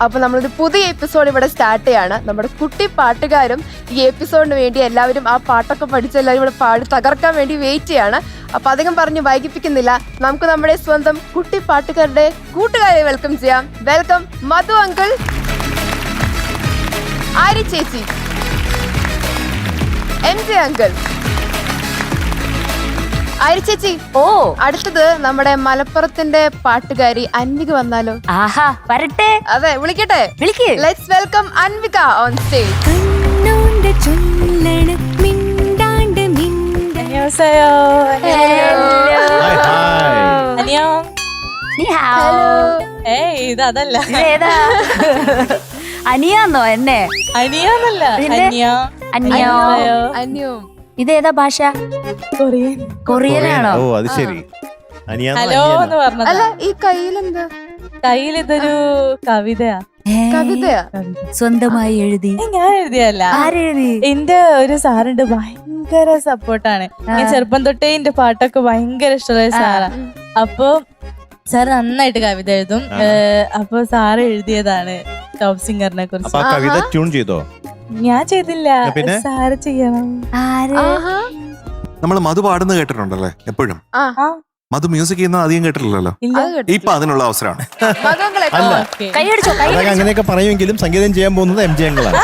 അപ്പൊ നമ്മളൊരു പുതിയ എപ്പിസോഡ് ഇവിടെ സ്റ്റാർട്ട് ചെയ്യാണ്. നമ്മുടെ കുട്ടി പാട്ടുകാരും ഈ എപ്പിസോഡിന് വേണ്ടി എല്ലാവരും ആ പാട്ടൊക്കെ പഠിച്ച് എല്ലാവരും ഇവിടെ പാടി തകർക്കാൻ വേണ്ടി വെയിറ്റ് ചെയ്യാണ്. അപ്പൊ അധികം പറഞ്ഞ് വൈകിപ്പിക്കുന്നില്ല, നമുക്ക് നമ്മുടെ സ്വന്തം കുട്ടി പാട്ടുകാരുടെ കൂട്ടുകാരെ വെൽക്കം ചെയ്യാം. വെൽക്കം മധു അങ്കിൾ, ആരി ചേച്ചി, MJ അങ്കിൾ. ആരി ചേച്ചി, അടുത്തത് നമ്മുടെ മലപ്പുറത്തിന്റെ പാട്ടുകാരി അൻവിക വന്നാലോ? ആഹാ, വരട്ടെ. അതെ, വിളിക്കട്ടെ. Let's welcome Anvika on stage. ഇതല്ല അനിയാന്നോ? എന്നെ അനിയാന്നല്ല, അന്യോ. ഇതേതാ ഭാഷ? കൊറിയനാണോ? ഓ, അത് ശരി. ഹലോ എന്ന് പറഞ്ഞത്. അല്ല, ഈ കയ്യിലെന്താ? കയ്യിൽ ഇതൊരു കവിതയാ. കവിതയാ? സ്വന്തമായി എഴുതി? ഞാൻ എഴുതിയല്ല. ആരെഴുതി? എന്റെ ഒരു സാറുണ്ട്, ഭയങ്കര സപ്പോർട്ടാണ്. ഞാൻ ചെറുപ്പം തൊട്ടേ എന്റെ പാട്ടൊക്കെ ഭയങ്കര ഇഷ്ടമുള്ള സാറാ. അപ്പൊ സാർ നന്നായിട്ട് കവിത എഴുതും. അപ്പൊ സാറ് എഴുതിയതാണ് ടോപ്പ് സിംഗറിനെ കുറിച്ച്. കവിത ട്യൂൺ ചെയ്തോ? ഞാൻ ചെയ്തില്ല, സാറ് ചെയ്യണം. നമ്മൾ മധു പാടുന്നത് കേട്ടിട്ടുണ്ടല്ലേ എപ്പോഴും? മധു മ്യൂസിക് ചെയ്യുന്ന അധികം കേട്ടിട്ടില്ലല്ലോ. ഇപ്പൊ അതിനുള്ള അവസരമാണ്. കൈയടിച്ചോ? അങ്ങനെയൊക്കെ പറയുമെങ്കിലും സംഗീതം ചെയ്യാൻ പോകുന്നത് MJ അങ്കിളാണ്.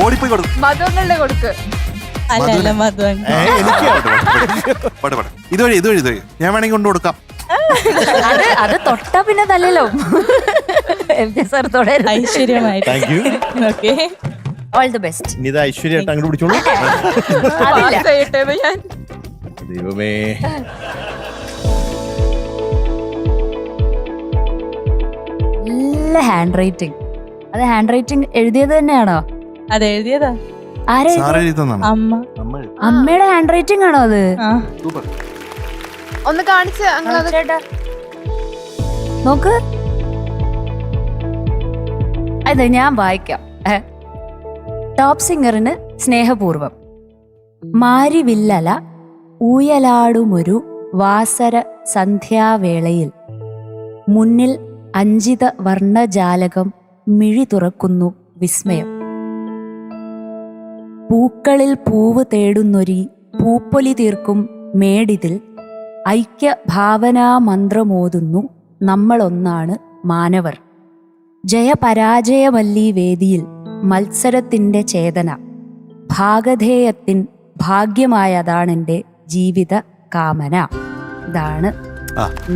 ഓടിപ്പോയി കൊടുത്തു. മധുങ്ങളുടെ കൊടുക്ക്. അല്ല, മധു ഇതുവഴി ഞാൻ വേണമെങ്കിൽ കൊണ്ട് കൊടുക്കാം. അത് തൊട്ടാ പിന്നെ തല്ലല്ലോ. MJ സാർ തൊടരുത്. ഐശ്വര്യമായി. Thank you. Okay, all the best. ഇത് ഐശ്വര്യമായിട്ട് അങ്ങോട്ട് പിടിച്ചോളൂ. ദൈവമേ, നല്ല ഹാൻഡ് റൈറ്റിംഗ്. അത് ഹാൻഡ് റൈറ്റിംഗ് എഴുതിയത് തന്നെയാണോ? അത് എഴുതിയതാ. ആരെ? അമ്മ. അമ്മയുടെ ഹാൻഡ് റൈറ്റിംഗ് ആണോ അത്? ഒന്ന് കാണിച്ച് ചേട്ടാ നോക്ക്. അതെ, ഞാൻ വായിക്കാം. ടോപ്പ് സിംഗറിന് സ്നേഹപൂർവം. മാരിവില്ലല ഊയലാടുമൊരു വാസര സന്ധ്യാവേളയിൽ മുന്നിൽ അഞ്ചിത വർണ്ണജാലകം മിഴി തുറക്കുന്നു വിസ്മയം. പൂക്കളിൽ പൂവ് തേടുന്നൊരി പൂപ്പൊലി തീർക്കും മേടിതിൽ ഐക്യ ഭാവനാ മന്ത്രമോതുന്നു നമ്മളൊന്നാണ് മാനവർ. ജയപരാജയമല്ലീ വേദിയിൽ മത്സരത്തിൻ്റെ ചേതന. ഭാഗധേയത്തിൻ ഭാഗ്യമായതാണെൻ്റെ ജീവിത കാമന. ഇതാണ്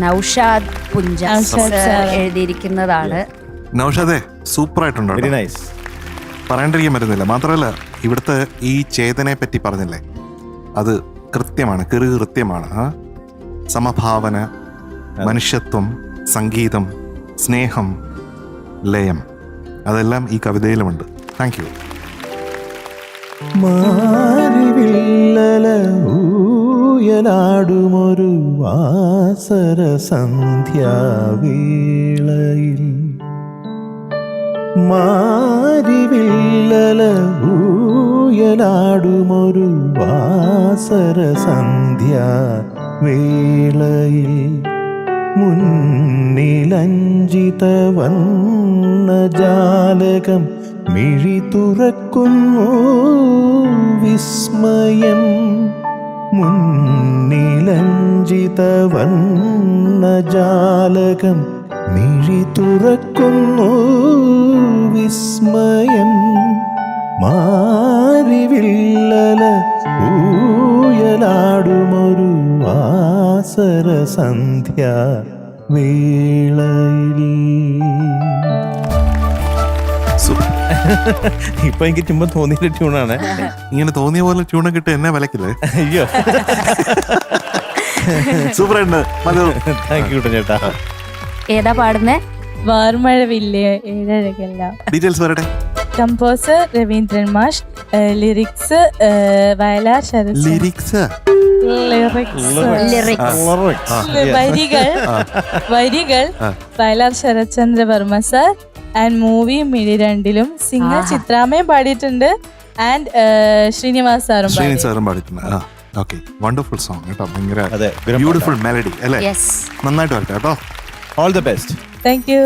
നൗഷാദ് പുഞ്ച എഴുതിയിരിക്കുന്നതാണ്. നൗഷാദേ, സൂപ്പർ ആയിട്ടുണ്ട്. Very nice. പറയേണ്ടിരിക്കാൻ പറ്റുന്നില്ല. മാത്രമല്ല, ഇവിടുത്തെ ഈ ചേതനയെ പറ്റി പറഞ്ഞില്ലേ, അത് കൃത്യമാണ്, കൃത്യമാണ്. സമഭാവന, മനുഷ്യത്വം, സംഗീതം, സ്നേഹം, ലയം, അതെല്ലാം ഈ കവിതയിലുമുണ്ട്. Thank you. മാരിവില്ലല ഊയലാടുമൊരു വാസര സന്ധ്യാവേളയിൽ മാരിവില്ലല ഊയലാടുമൊരു വാസര സന്ധ്യാവേളയിൽ മുന്നിലഞ്ചിത വർണ്ണജാലകം മിഴി തുറക്കുന്നു വിസ്മയം. മുന്നിലഞ്ചിത വർണ്ണജാലകം മിഴി തുറക്കുന്നു വിസ്മയം. മാരിവില്ലല ഊയലാടുമൊരു വാസര സന്ധ്യ വേളയിൽ. ഇപ്പൊ എനിക്ക് ചുമ്മാ തോന്നിയ ട്യൂണാണ്. ഇങ്ങനെ തോന്നിയ പോലെ ട്യൂണൊക്കെ ഇട്ട് എന്നെ വിലക്കില്ലേ? അയ്യോ, സൂപ്പർ ഉണ്ട് മധു. താങ്ക് യു ചേട്ടാ. ഏതാ പാടുന്നേ? വാർമഴവില്ലേ ഏഴഴകെല്ലാം. ഡീറ്റെയിൽസ് വരട്ടെ. കമ്പോസർ രവീന്ദ്രൻ മാഷ്, ലിറിക്സ് വയലാർ ശരത്. ലിറിക്സ് വരികൾ Vayalar Sarathchandra Varma sir. And movie മിഴി രണ്ടിലും സിംഗർ ചിത്രാമ്മയും പാടിയിട്ടുണ്ട്. ആൻഡ് ശ്രീനിവാസ് സാറും പാടിയിട്ടുണ്ട്. ഓക്കെ, വണ്ടർഫുൾ സോങ് കേട്ടോ, ഭയങ്കര അതെ ബ്യൂട്ടിഫുൾ മെലഡി അല്ലേ? യെസ്. നന്നായിട്ട് വരട്ടെ കേട്ടോ. All the best. Thank you.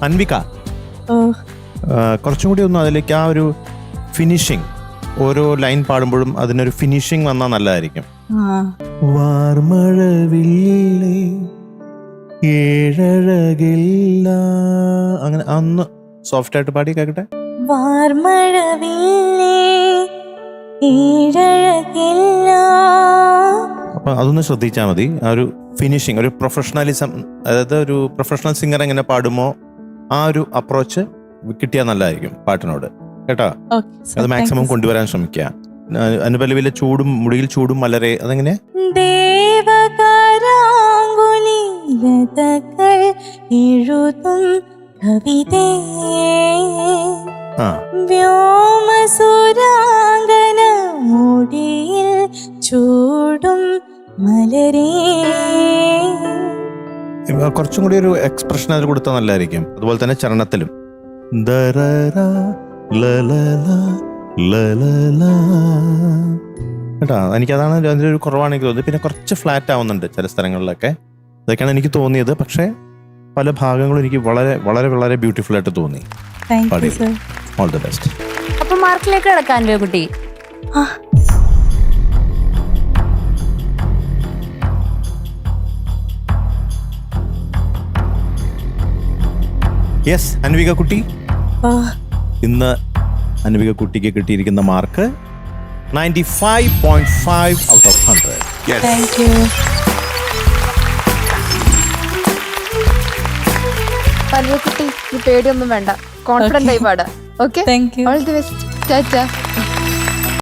Anvika, ഓ കുറച്ചും കൂടി ഒന്ന് അതിലേക്ക് ആ ഒരു ഫിനിഷിങ്, ഓരോ ലൈൻ പാടുമ്പോഴും അതിനൊരു ഫിനിഷിങ് വന്നാൽ നല്ലതായിരിക്കും. ആ വാർമഴവില്ലേ ഏഴഴകില്ല, അങ്ങനെ ഒന്ന് സോഫ്റ്റ് ആയിട്ട് പാടി കേക്കട്ടെ. വാർമഴവില്ലേ ഏഴഴകില്ല. അപ്പൊ അതൊന്ന് ശ്രദ്ധിച്ചാൽ മതി. ആ ഒരു ഫിനിഷിങ്, ഒരു പ്രൊഫഷണലിസം, അതായത് ഒരു പ്രൊഫഷണൽ സിംഗർ എങ്ങനെ പാടുമോ ആ ഒരു അപ്രോച്ച് കിട്ടിയാൽ നല്ലതായിരിക്കും പാട്ടിനോട്, കേട്ടോ. അത് മാക്സിമം കൊണ്ടുവരാൻ ശ്രമിക്കുക. അനുപല്ലവിയിലെ ചൂടും മുടിയിൽ ചൂടും മലരെ, അതെങ്ങനെ? ദേവകരാങ്കുലി ലതകൾ എഴുതും കവിതേ, ആ വ്യോമസുരാംഗന മുടിയിൽ ചൂടും മലരേ. കുറച്ചും കൂടി ഒരു എക്സ്പ്രഷൻ അതിൽ കൊടുത്താൽ നല്ലതായിരിക്കും. അതുപോലെ തന്നെ ചരണത്തിലും ദരര ലലല ലലല. കേട്ടോ. എനിക്കതാണ് അതിൻ്റെ ഒരു കുറവാണെങ്കിൽ തോന്നി. പിന്നെ കുറച്ച് ഫ്ലാറ്റ് ആവുന്നുണ്ട് ചില സ്ഥലങ്ങളിലൊക്കെ. അതൊക്കെയാണ് എനിക്ക് തോന്നിയത്. പക്ഷേ പല ഭാഗങ്ങളും എനിക്ക് വളരെ വളരെ വളരെ ബ്യൂട്ടിഫുൾ ആയിട്ട് തോന്നി. Thank you sir. All the best. അപ്പൊ മാർക്കിലേക്ക് കിടക്കാൻ കുട്ടി. യെസ്, അൻവിക കുട്ടി. ആ ഇന്ന് അൻവിക കുട്ടിക്ക് കിട്ടിയിരിക്കുന്ന mark 95.5 out of 100. Yes. Thank you. കുട്ടി, ഈ പേടിയൊന്നും വേണ്ട, കോൺഫിഡന്റ് ആയി പാടാ. Okay, thank you. All the best. ചാച്ചാ.